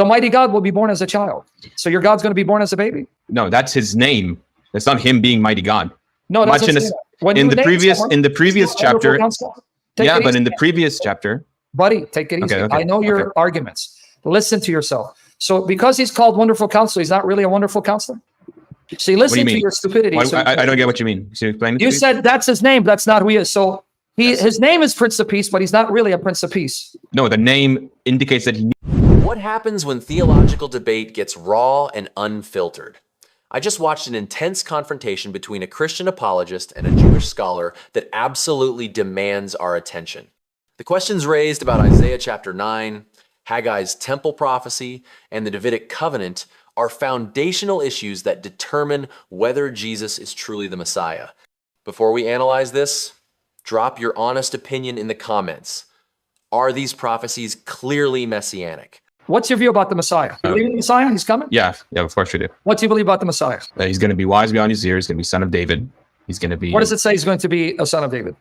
The mighty God will be born as a child. So your God's going to be born as a baby? No, that's his name. That's not him being mighty God. No, Much in the previous chapter. Yeah, but in the previous chapter. Buddy, take it easy. Okay. I know your arguments. Listen to yourself. So because he's called Wonderful Counselor, he's not really a wonderful counselor? See, listen to your stupidity. I don't get what you mean. So you said that's his name. That's not who he is. So his name is Prince of Peace, but he's not really a Prince of Peace. No, the name indicates that he... What happens when theological debate gets raw and unfiltered? I just watched an intense confrontation between a Christian apologist and a Jewish scholar that absolutely demands our attention. The questions raised about Isaiah chapter 9, Haggai's temple prophecy, and the Davidic covenant are foundational issues that determine whether Jesus is truly the Messiah. Before we analyze this, drop your honest opinion in the comments. Are these prophecies clearly messianic? What's your view about the Messiah? You believe in the Messiah? He's coming? Yeah, of course we do. What do you believe about the Messiah? He's going to be wise beyond his years. He's going to be son of David. He's going to be... What does it say he's going to be a son of David?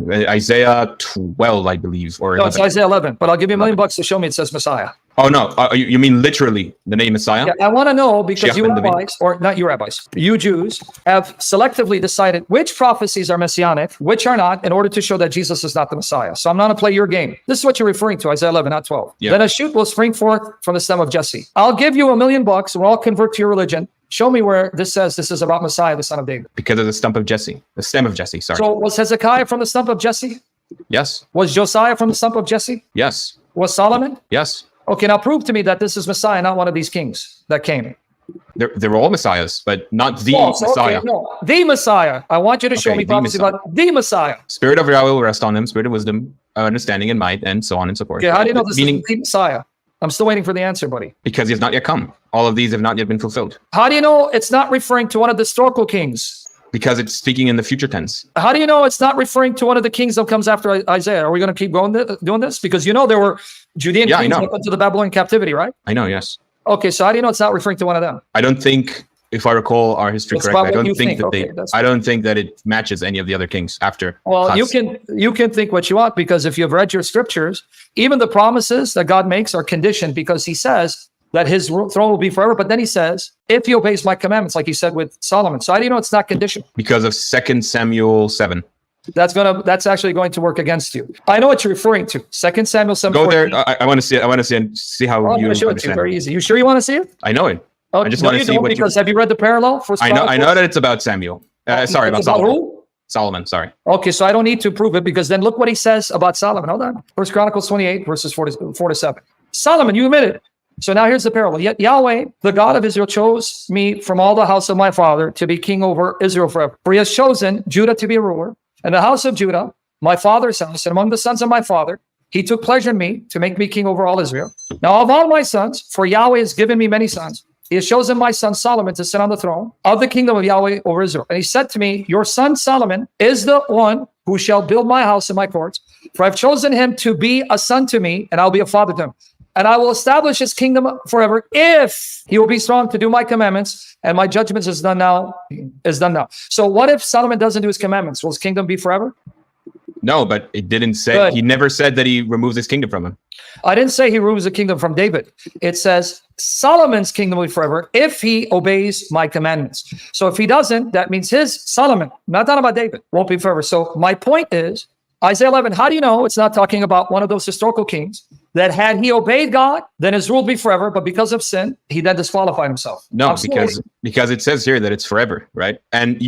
Isaiah 12, I believe. Or no, it's Isaiah 11. But I'll give you $1 million to show me it says Messiah. Oh, no. You mean literally the name Messiah? Yeah, I want to know because you rabbis, or not you rabbis, you Jews have selectively decided which prophecies are messianic, which are not, in order to show that Jesus is not the Messiah. So I'm not going to play your game. This is what you're referring to, Isaiah 11, not 12. Yeah. Then a shoot will spring forth from the stem of Jesse. I'll give you $1 million and we'll all convert to your religion. Show me where this says this is about Messiah, the son of David. Because of the stem of Jesse, sorry. So was Hezekiah from the stump of Jesse? Yes. Was Josiah from the stump of Jesse? Yes. Was Solomon? Yes. Okay, now prove to me that this is Messiah, not one of these kings that came. They're all Messiahs, but not the Messiah. Okay, no, the Messiah. I want you to show me prophecy about the Messiah. Spirit of Yahweh will rest on him, spirit of wisdom, understanding and might, and so on and so forth. Okay, how do you know this is the Messiah? I'm still waiting for the answer, buddy. Because he has not yet come. All of these have not yet been fulfilled. How do you know it's not referring to one of the historical kings? Because it's speaking in the future tense. How do you know it's not referring to one of the kings that comes after Isaiah? Are we going to keep going doing this? Because you know there were Judean kings that went to the Babylonian captivity, right? I know, yes. Okay, so how do you know it's not referring to one of them? I don't think, if I recall our history correctly, I don't think that it matches any of the other kings after. Well, you can think what you want, because if you've read your scriptures, even the promises that God makes are conditioned, because he says that his throne will be forever. But then he says, if he obeys my commandments, like he said with Solomon. So how do you know it's not conditional? Because of 2 Samuel 7. That's actually going to work against you. I know what you're referring to. 2 Samuel 7. Go there. I want to see it. I want to see how you understand it. Very easy. You sure you want to see it? I know it. Oh, I just want to see what because have you read the parallel for I know that it's about Samuel. Sorry, about Solomon. Who? Solomon, sorry. Okay, so I don't need to prove it, because then look what he says about Solomon. Hold on. 1 Chronicles 28, verses 4 to 7. Solomon, you admit it. So now here's the parallel. Yet Yahweh, the God of Israel, chose me from all the house of my father to be king over Israel forever. For he has chosen Judah to be a ruler, and the house of Judah, my father's house, and among the sons of my father, he took pleasure in me to make me king over all Israel. Now of all my sons, for Yahweh has given me many sons, he has chosen my son Solomon to sit on the throne of the kingdom of Yahweh over Israel. And he said to me, your son Solomon is the one who shall build my house and my courts. For I've chosen him to be a son to me, and I'll be a father to him. And I will establish his kingdom forever if he will be strong to do my commandments, and my judgments is done now. So what if Solomon doesn't do his commandments? Will his kingdom be forever? No, but it didn't say. Good. He never said that he removes his kingdom from him. I didn't say he removes the kingdom from David. It says Solomon's kingdom will be forever if he obeys my commandments. So if he doesn't, that means his Solomon, not talking about David, won't be forever. So my point is, Isaiah 11, how do you know it's not talking about one of those historical kings that had he obeyed God, then his rule would be forever, but because of sin, he then disqualified himself? No, because it says here that it's forever, right? And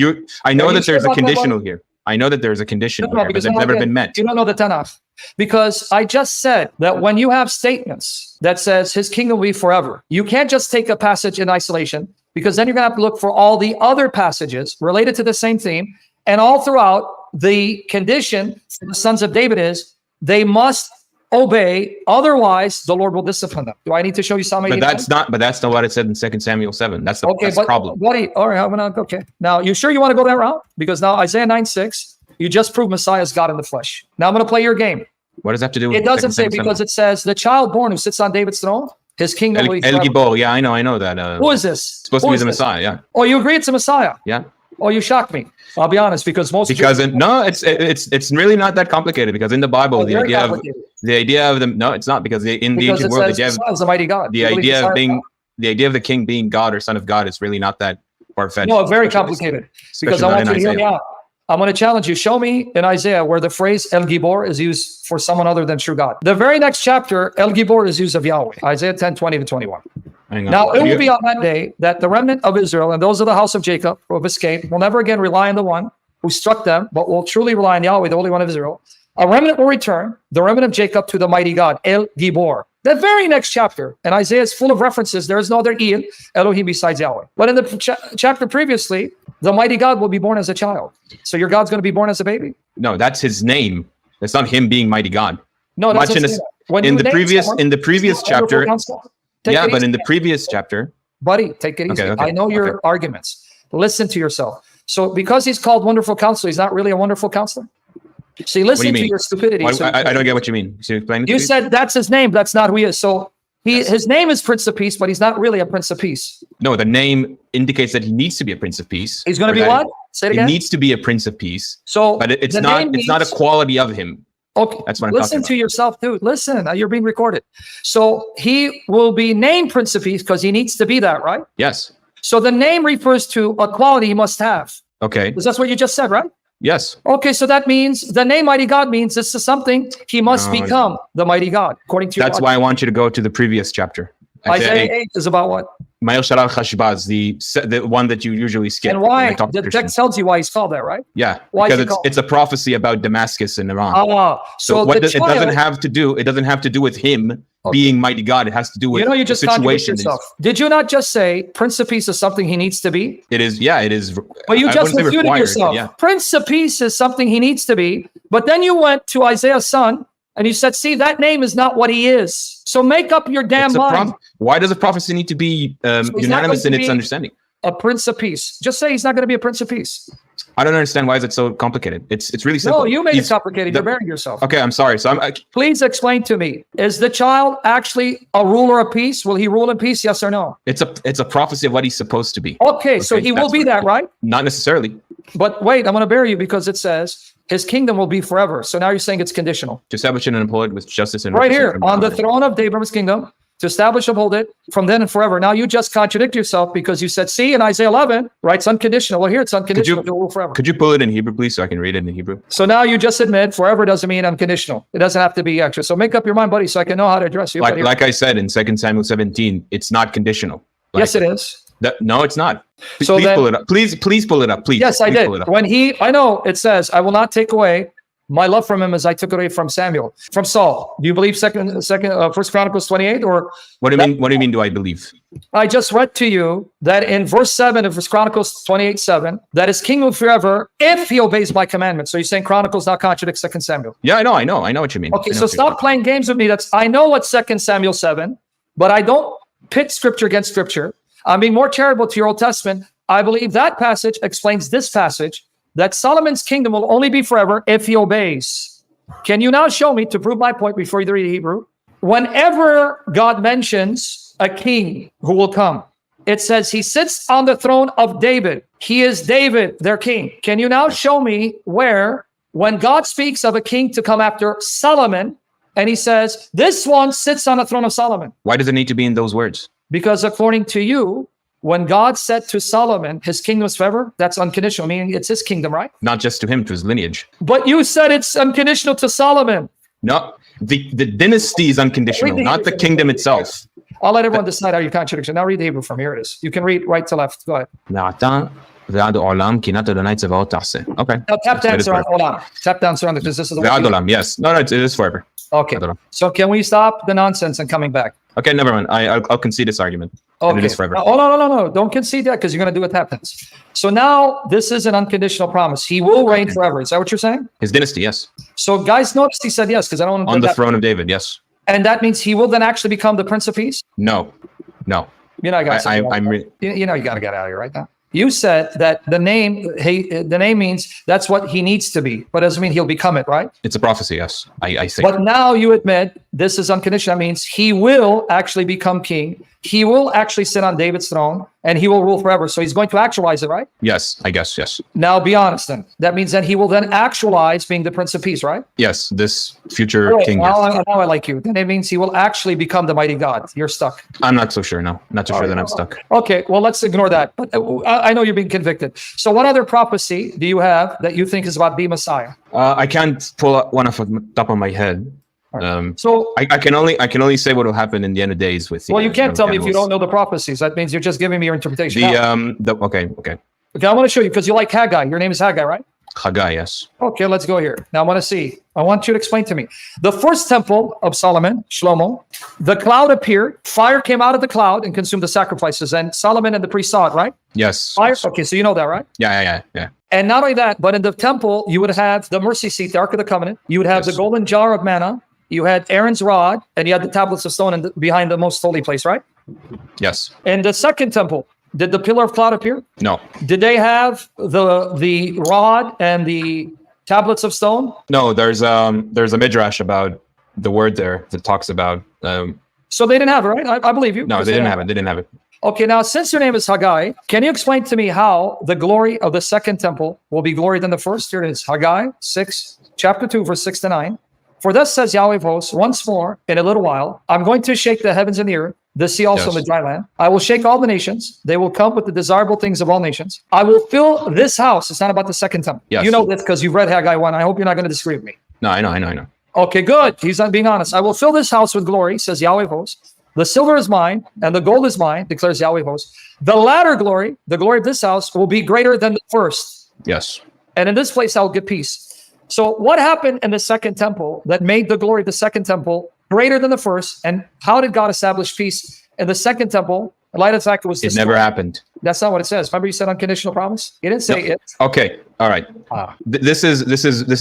I know that there's a conditional here. I know that there's a condition here, but it's never been met. You don't know the Tanakh. Because I just said that when you have statements that says his kingdom will be forever, you can't just take a passage in isolation, because then you're going to have to look for all the other passages related to the same theme. And all throughout, the condition for the sons of David is they must obey, otherwise the Lord will discipline them. Do I need to show you something? But that's not what it said in 2 Samuel 7. That's the problem. All right, okay. Now, you sure you want to go that route? Because now Isaiah 9:6, you just proved Messiah is God in the flesh. Now I'm going to play your game. What does that have to do with it? It doesn't say, because it says the child born who sits on David's throne, his kingdom will be forever. El Gibbor, yeah, I know that. Who is this? It's supposed to be the Messiah, yeah. Oh, you agree it's a Messiah? Yeah. Oh, you shocked me. I'll be honest, because it's really not that complicated, because in the Bible, the idea of The idea of them, no, it's not, because in the ancient world, the idea of the mighty God. The idea of being, the idea of the king being God or son of God is really not that far-fetched. No, very complicated. Because I want you to hear me out. I'm going to challenge you. Show me in Isaiah where the phrase El Gibbor is used for someone other than true God. The very next chapter, El Gibbor is used of Yahweh. Isaiah 10:20-21. Now, it will be on that day that the remnant of Israel and those of the house of Jacob who have escaped will never again rely on the one who struck them, but will truly rely on Yahweh, the Holy One of Israel. A remnant will return, the remnant of Jacob, to the mighty God, El Gibbor. The very next chapter, and Isaiah is full of references. There is no other El, Elohim besides Yahweh. But in the chapter previously, the mighty God will be born as a child. So your God's going to be born as a baby? No, that's his name. That's not him being mighty God. No, that's in the previous chapter. Yeah, but in the previous chapter. Buddy, take it easy. Okay. I know your arguments. Listen to yourself. So because he's called Wonderful Counselor, he's not really a wonderful counselor? See, listen to your stupidity. I don't get what you mean. You said that's his name. That's not who he is. So his name is Prince of Peace, but he's not really a Prince of Peace. No, the name indicates that he needs to be a Prince of Peace. He's going to be what? Say it again. He needs to be a Prince of Peace. So, but it's not a quality of him. Okay, that's what I'm talking about. Listen to yourself, dude. Listen, you're being recorded. So he will be named Prince of Peace because he needs to be that, right? Yes. So the name refers to a quality he must have. Okay. Because that's what you just said, right? Yes. Okay, so that means the name Mighty God means this is something he must become, the Mighty God, according to your That's why I want you to go to the previous chapter. Isaiah 8 is about what? Ma'il Shalal Chashbaz, the one that you usually skip. And why? The text tells you why he's called that, right? Yeah, why because it's a prophecy about Damascus and Iran. So what it doesn't have to do with him being mighty God. It has to do with you just situation. Did you not just say Prince of Peace is something he needs to be? It is, yeah, it is. But you just refuted yourself. Yeah. Prince of Peace is something he needs to be. But then you went to Isaiah's son and you said, see, that name is not what he is. So make up your damn mind. Why does a prophecy need to be unanimous in its understanding? A Prince of Peace. Just say he's not going to be a Prince of Peace. I don't understand why is it so complicated. It's really simple. No, you made it complicated. You're burying yourself. Okay, I'm sorry. So please explain to me: is the child actually a ruler of peace? Will he rule in peace? Yes or no? It's a prophecy of what he's supposed to be. Okay, so he will be that, right? Not necessarily. But wait, I'm going to bury you because it says his kingdom will be forever. So now you're saying it's conditional. To establish and uphold with justice and right here on the throne of David's kingdom. To establish, uphold it from then and forever. Now you just contradict yourself because you said, see, in Isaiah 11, right, it's unconditional. Well, here it's unconditional. It will forever. Could you pull it in Hebrew, please, so I can read it in Hebrew? So now you just admit forever doesn't mean unconditional. It doesn't have to be extra. So make up your mind, buddy, so I can know how to address you. Like I said in 2 Samuel 17, it's not conditional. Yes, it is. No, it's not. Please pull it up. Please pull it up. Please. Yes, I did. I know it says, I will not take away my love from him as I took it away from Saul. Do you believe First Chronicles 28 or what do you mean? What do you mean? Do I believe? I just read to you that in verse 7 of First Chronicles 28:7 that his king will forever if he obeys my commandments. So you're saying Chronicles now contradicts 2 Samuel? Yeah, I know what you mean. Okay, so stop playing games with me. I know what 2 Samuel 7, but I don't pit scripture against scripture. I'm being more charitable to your Old Testament. I believe that passage explains this passage. That Solomon's kingdom will only be forever if he obeys. Can you now show me, to prove my point before you read Hebrew, whenever God mentions a king who will come, it says he sits on the throne of David. He is David, their king. Can you now show me where, when God speaks of a king to come after Solomon, and he says, this one sits on the throne of Solomon? Why does it need to be in those words? Because according to you, when God said to Solomon, his kingdom is forever, that's unconditional, meaning it's his kingdom, right? Not just to him, to his lineage. But you said it's unconditional to Solomon. No, the dynasty is unconditional, not the kingdom itself. I'll let everyone decide how you contradiction. Now read the Hebrew from here. It is. You can read right to left. Go ahead. Okay. Now tap dance around Olam. Tap dance around because this is the yes. No, it is forever. Okay. So can we stop the nonsense and coming back? Okay, never mind. I'll concede this argument. Okay. It is forever. No. Don't concede that because you're going to do a tap dance. So now this is an unconditional promise. He will reign forever. Is that what you're saying? His dynasty, yes. So guys, notice he said yes because I don't want to. On the throne of David, yes. And that means he will then actually become the Prince of Peace? No. You know, you got to get out of here right now. You said that the name means that's what he needs to be, but doesn't mean he'll become it, right? It's a prophecy, yes. I think. But now you admit this is unconditional. That means he will actually become king. he will actually sit on David's throne and he will rule forever. So he's going to actualize it, right? Yes, I guess, yes. Now be honest then. That means that he will then actualize being the Prince of Peace, right? Yes, this future king. Now, Yes. now I like you. Then it means he will actually become the mighty God. You're stuck. I'm not so sure, no. Not so sure that I'm stuck. Okay, well, let's ignore that. But I know you're being convicted. So what other prophecy do you have that you think is about the Messiah? I can't pull up one off the top of my head. So I can only say what will happen in the end of days with. Well, you can't tell me if you don't know the prophecies. That means you're just giving me your interpretation. Okay. Okay, I want to show you because you like Haggai. Your name is Haggai, right? Haggai, yes. Okay, let's go here. Now I want to see. I want you to explain to me. The first temple of Solomon, Shlomo, the cloud appeared, fire came out of the cloud and consumed the sacrifices, and Solomon and the priest saw it, right? Yes. Fire. Okay, so you know that, right? Yeah. And not only that, but in the temple, you would have the mercy seat, the Ark of the Covenant. You would have the golden jar of manna. You had Aaron's rod, and you had the tablets of stone behind the most holy place, right? Yes. In the second temple, did the pillar of cloud appear? No. Did they have the rod and the tablets of stone? No, there's a midrash about the word there that talks about. So they didn't have it, right? I believe you. No, they didn't have it. They didn't have it. Okay, now since your name is Haggai, can you explain to me how the glory of the second temple will be glory than the first? Here it is, Haggai 6, chapter 2, verse 6 to 9. For thus says Yahweh of hosts, once more, in a little while, I'm going to shake the heavens and the earth, the sea also and the dry land. I will shake all the nations. They will come with the desirable things of all nations. I will fill this house. It's not about the second temple. Yes. You know this because you've read Haggai 1. I hope you're not going to disagree with me. No, I know. Okay, good. He's not being honest. I will fill this house with glory, says Yahweh of hosts. The silver is mine, and the gold is mine, declares Yahweh of hosts. The latter glory, the glory of this house, will be greater than the first. Yes. And in this place I will give peace. So what happened in the second temple that made the glory of the second temple greater than the first? And how did God establish peace in the second temple? In light of the fact it was destroyed? It never happened. That's not what it says. Remember you said unconditional promise? You didn't say it. Okay. All right. This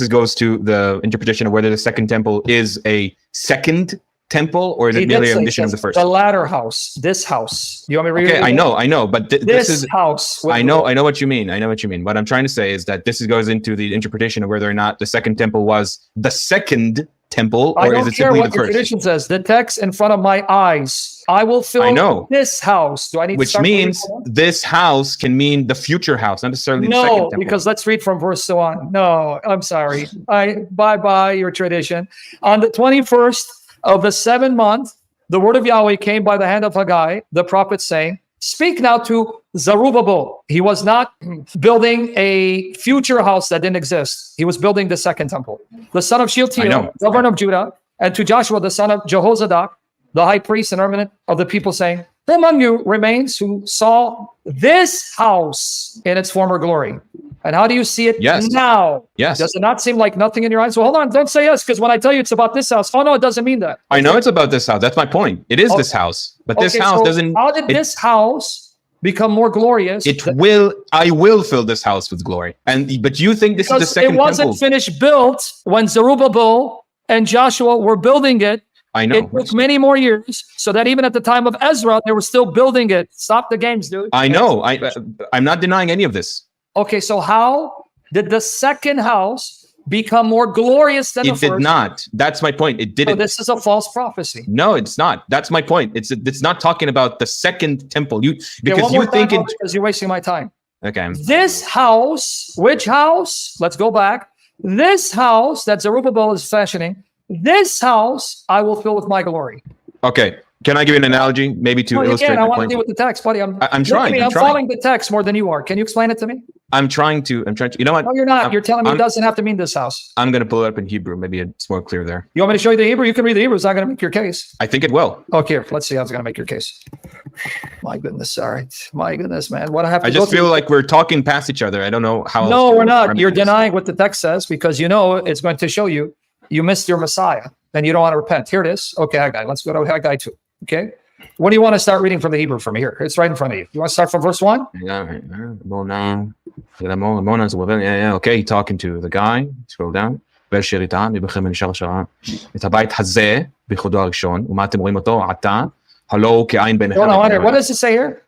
goes to the interpretation of whether the second temple is a second temple or is it merely a condition of the first? The latter house, this house. You want me to read it? Okay, I know, but this is house. I know what you mean. What I'm trying to say is that this goes into the interpretation of whether or not the second temple was the second temple or is it simply the first? Your tradition says. The text in front of my eyes. I will fill this house. Do I need Which means this house can mean the future house, not necessarily the second temple. No, because let's read from verse 1. No, I'm sorry. Bye your tradition. On the 21st of the 7th month, the word of Yahweh came by the hand of Haggai, the prophet, saying, speak now to Zerubbabel. He was not building a future house that didn't exist. He was building the second temple. The son of Shealtiel, governor of Judah, and to Joshua, the son of Jehozadak, the high priest and eminent of the people, saying, who among you remains who saw this house in its former glory? And how do you see it now? Yes. Does it not seem like nothing in your eyes? Well, hold on. Don't say yes, because when I tell you it's about this house, oh, no, it doesn't mean that. I know it's about this house. That's my point. It is this house. But this house doesn't... How did this house become more glorious? I will fill this house with glory. But you think this is the second temple. It wasn't finished built when Zerubbabel and Joshua were building it. I know. It took many more years, so that even at the time of Ezra, they were still building it. Stop the games, dude. I know. I'm not denying any of this. Okay, so how did the second house become more glorious than the first? It did not. That's my point. It didn't. So this is a false prophecy. No, it's not. That's my point. It's not talking about the second temple. Because you're wasting my time. Okay. This house, which house? Let's go back. This house that Zerubbabel is fashioning, this house I will fill with my glory. Okay. Can I give you an analogy, maybe to illustrate I my want point? to deal with the text, buddy. I'm trying. I'm following the text more than you are. Can you explain it to me? I'm trying to. You know what? No, you're not. You're telling me it doesn't have to mean this house. I'm going to pull it up in Hebrew. Maybe it's more clear there. You want me to show you the Hebrew? You can read the Hebrew. It's not going to make your case. I think it will. Okay, let's see how it's going to make your case. My goodness, sorry. My goodness, man. What I have to I just feel like we're talking past each other. I don't know how. No, we're not. You're denying what the text says because you know it's going to show you missed your Messiah and you don't want to repent. Here it is. Okay, Haggai. Let's go to Haggai 2. Okay. What do you want to start reading from the Hebrew from here? It's right in front of you. You want to start from verse 1? Yeah. Okay, talking to the guy. Scroll down. What does it say here?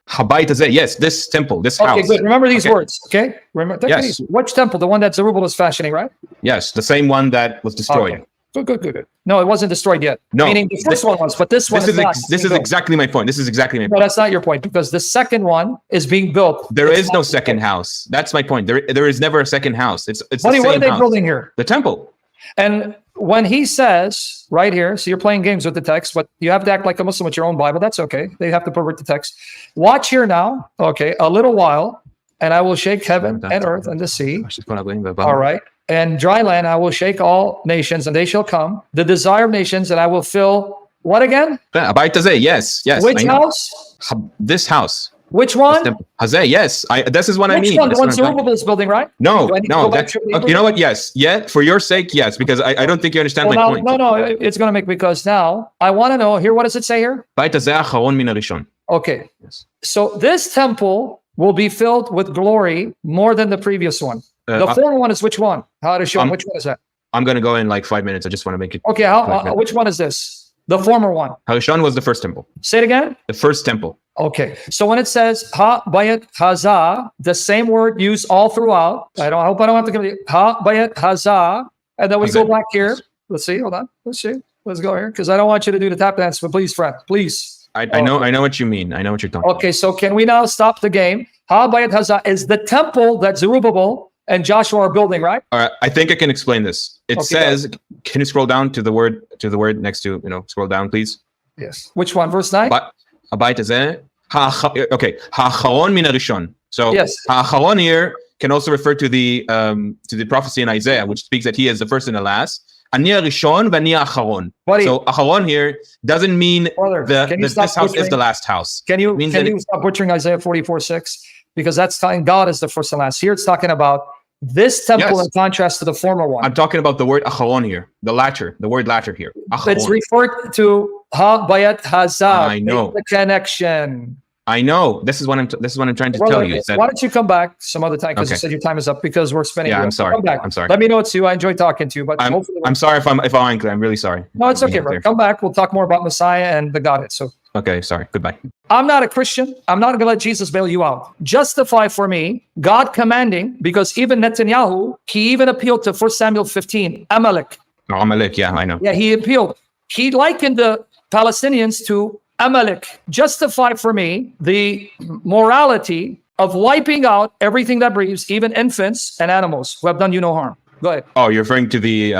Yes, this temple, this house. Okay, good. Remember these words, okay? Remember, yes. Which temple? The one that Zerubbabel is fashioning, right? Yes, the same one that was destroyed. Okay. Good. No, it wasn't destroyed yet. No. Meaning the first one was, but this one is not. This is exactly my point. This is exactly my point. No, that's not your point, because the second one is being built. There is no second house. That's my point. There is never a second house. It's the What same are they house. building here? The temple. And when he says right here, so you're playing games with the text, but you have to act like a Muslim with your own Bible. That's okay. They have to pervert the text. Watch here now. Okay, a little while, and I will shake heaven and earth and the sea. All right. And dry land, I will shake all nations, and they shall come. The desire of nations, and I will fill what again? Yes. Which house? This house. Which one? Hazeh, yes. This is what I mean. Which one? The one Zerubbabel is building, right? No. That's, okay, you know what? Yes. Yeah. For your sake, yes. Because I don't think you understand my point. No. It's going to make, because now I want to know here. What does it say here? Okay. Yes. So this temple will be filled with glory more than the previous one. The former one is which one? How to show which one is that? I'm going to go in like 5 minutes. I just want to make it. Okay. Which one is this? The former one. Harishon was the first temple. Say it again. The first temple. Okay. So when it says ha bayat haza, the same word used all throughout. I hope I don't have to give you ha bayat haza. And then we go back here. Let's see. Hold on. Let's see. Let's go here, because I don't want you to do the tap dance, but please, friend, please. I know what you mean. I know what you're talking about. Okay, so can we now stop the game? Ha bayat haza is the temple that Zerubbabel and Joshua are building, right? All right, I think I can explain this. It says, can you scroll down to the word next to, scroll down, please? Yes. Which one? Verse 9? Okay. Ha'acharon min harishon. So yes. Ha'acharon here can also refer to the prophecy in Isaiah, which speaks that he is the first and the last. Ani harishon v'ani ha'acharon. So acharon here doesn't mean this house is the last house. Can you stop butchering Isaiah 44:6? Because that's telling God is the first and last. Here it's talking about this temple in contrast to the former one. I'm talking about the word acharon here, the word latter here. Acharon. It's referred to ha bayat hazah. I know the connection. I know. This is what I'm trying to tell you. Why don't you come back some other time, because you said your time is up, because we're spending. Yeah, I'm sorry. Come back. I'm sorry. Let me know it's you. I enjoy talking to you, but I'm sorry if I'm unclear. I'm really sorry. No, it's okay, bro. Come back. We'll talk more about Messiah and the Godhead. So. Okay, sorry. Goodbye. I'm not a Christian. I'm not going to let Jesus bail you out. Justify for me God commanding, because even Netanyahu, he even appealed to 1 Samuel 15, Amalek. Amalek, yeah, I know. Yeah, he appealed. He likened the Palestinians to Amalek. Justify for me the morality of wiping out everything that breathes, even infants and animals who have done you no harm. Go ahead. Oh, you're referring to the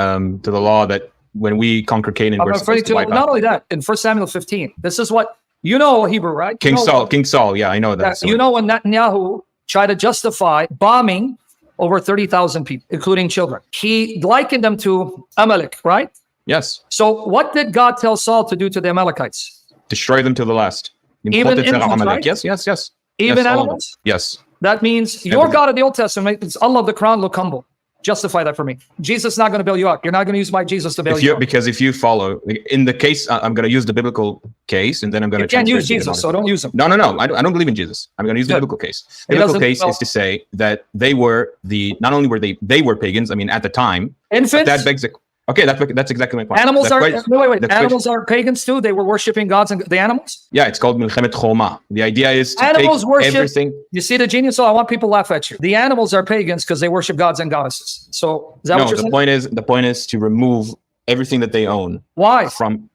law that when we conquer Canaan, we're supposed to wipe out. Not only that, in 1 Samuel 15, this is what, Hebrew, right? King Saul, yeah, I know that. When Netanyahu tried to justify bombing over 30,000 people, including children. He likened them to Amalek, right? Yes. So what did God tell Saul to do to the Amalekites? Destroy them to the last. Even infants, right? Yes. Even animals? Yes. That means your God of the Old Testament makes Allah of the Quran look humble. Justify that for me. Jesus is not going to bail you out. You're not going to use my Jesus to bail you out. Because if you follow, in the case, I'm going to use the biblical case, and then I'm going to... You can't use Jesus, so don't use him. No. I don't believe in Jesus. I'm going to use the biblical case. The biblical case is to say that they were not only were they were pagans, I mean, at the time... Infants? That begs Okay, that's exactly my point. Animals Animals are pagans too. They were worshiping gods and the animals. Yeah, it's called Milchemet Choma. The idea is to animals take worship everything. You see the genius? So I want people to laugh at you. The animals are pagans because they worship gods and goddesses. So is that what you're saying? The point is to remove everything that they own. Why?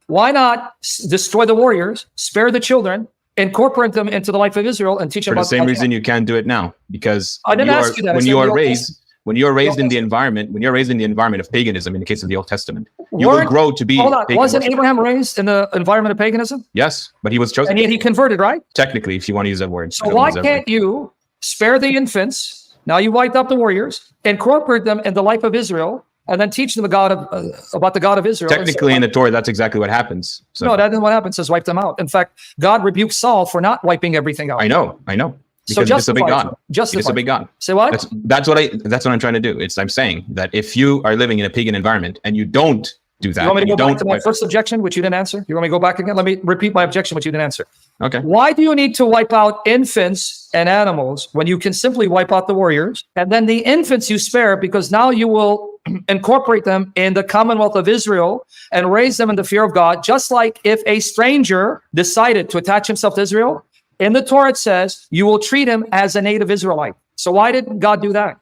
Why not destroy the warriors, spare the children, incorporate them into the life of Israel, and teach them about the same reason you can't do it now, because I didn't ask you that. When you are raised in the environment of paganism, in the case of the Old Testament, you will grow to be. Hold on, wasn't Abraham raised in the environment of paganism? Yes, but he was chosen, and yet he converted, right? Technically, if you want to use that word. So why can't you spare the infants? Now you wiped out the warriors, incorporate them in the life of Israel, and then teach them about the God of Israel. Technically, in the Torah, that's exactly what happens. So. No, that isn't what happens. Is wipe them out. In fact, God rebuked Saul for not wiping everything out. I know. Because he disobeyed God. Disobeyed God. Say what? That's what I'm trying to do. I'm saying that if you are living in a pagan environment and you don't do that, you want me to go back to my first objection, which you didn't answer? You want me to go back again? Let me repeat my objection, which you didn't answer. Okay. Why do you need to wipe out infants and animals when you can simply wipe out the warriors, and then the infants you spare, because now you will incorporate them in the commonwealth of Israel and raise them in the fear of God, just like if a stranger decided to attach himself to Israel. In the Torah, it says you will treat him as a native Israelite. So why did God do that?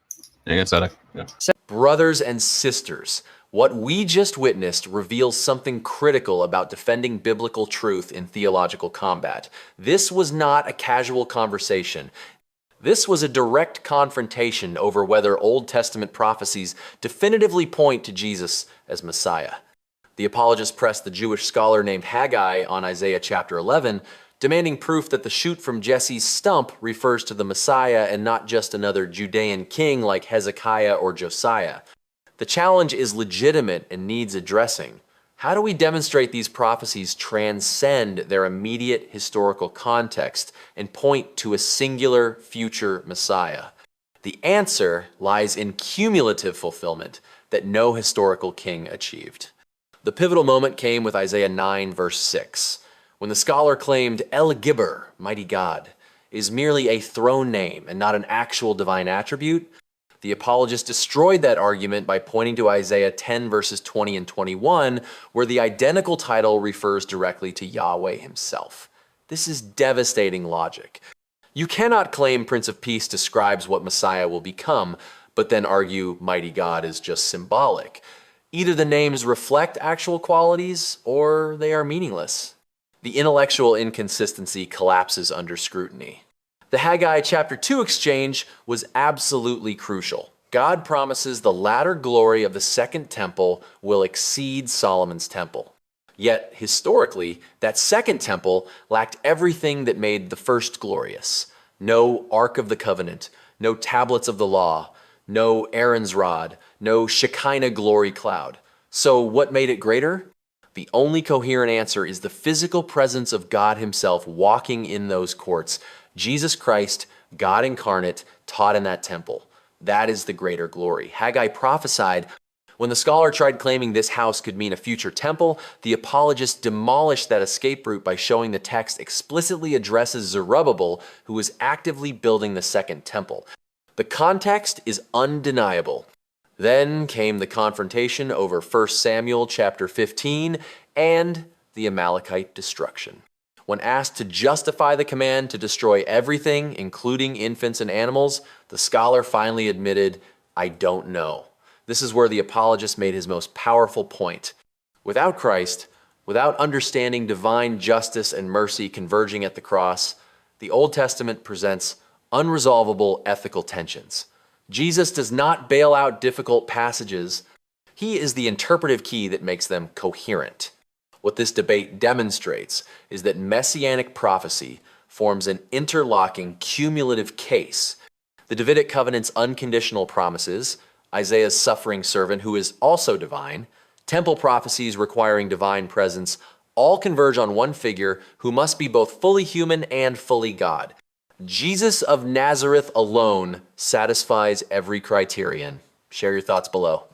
Brothers and sisters, What we just witnessed reveals something critical about defending biblical truth in theological combat. This was not a casual conversation. This was a direct confrontation over whether Old Testament prophecies definitively point to Jesus as Messiah. The apologist pressed the Jewish scholar named Haggai on Isaiah chapter 11, demanding proof that the shoot from Jesse's stump refers to the Messiah and not just another Judean king like Hezekiah or Josiah. The challenge is legitimate and needs addressing. How do we demonstrate these prophecies transcend their immediate historical context and point to a singular future Messiah? The answer lies in cumulative fulfillment that no historical king achieved. The pivotal moment came with Isaiah 9, verse 6, when the scholar claimed El Gibbor, Mighty God, is merely a throne name and not an actual divine attribute. The apologist destroyed that argument by pointing to Isaiah 10 verses 20 and 21, where the identical title refers directly to Yahweh himself. This is devastating logic. You cannot claim Prince of Peace describes what Messiah will become, but then argue Mighty God is just symbolic. Either the names reflect actual qualities, or they are meaningless. The intellectual inconsistency collapses under scrutiny. The Haggai chapter 2 exchange was absolutely crucial. God promises the latter glory of the second temple will exceed Solomon's temple. Yet, historically, that second temple lacked everything that made the first glorious. No Ark of the Covenant, no tablets of the law, no Aaron's rod, no Shekinah glory cloud. So what made it greater? The only coherent answer is the physical presence of God himself walking in those courts. Jesus Christ, God incarnate, taught in that temple. That is the greater glory. Haggai prophesied. When the scholar tried claiming this house could mean a future temple, the apologist demolished that escape route by showing the text explicitly addresses Zerubbabel, who was actively building the second temple. The context is undeniable. Then came the confrontation over 1 Samuel chapter 15 and the Amalekite destruction. When asked to justify the command to destroy everything, including infants and animals, the scholar finally admitted, "I don't know." This is where the apologist made his most powerful point. Without Christ, without understanding divine justice and mercy converging at the cross, the Old Testament presents unresolvable ethical tensions. Jesus does not bail out difficult passages. He is the interpretive key that makes them coherent. What this debate demonstrates is that Messianic prophecy forms an interlocking cumulative case. The Davidic covenant's unconditional promises, Isaiah's suffering servant who is also divine, temple prophecies requiring divine presence, all converge on one figure who must be both fully human and fully God. Jesus of Nazareth alone satisfies every criterion. Share your thoughts below.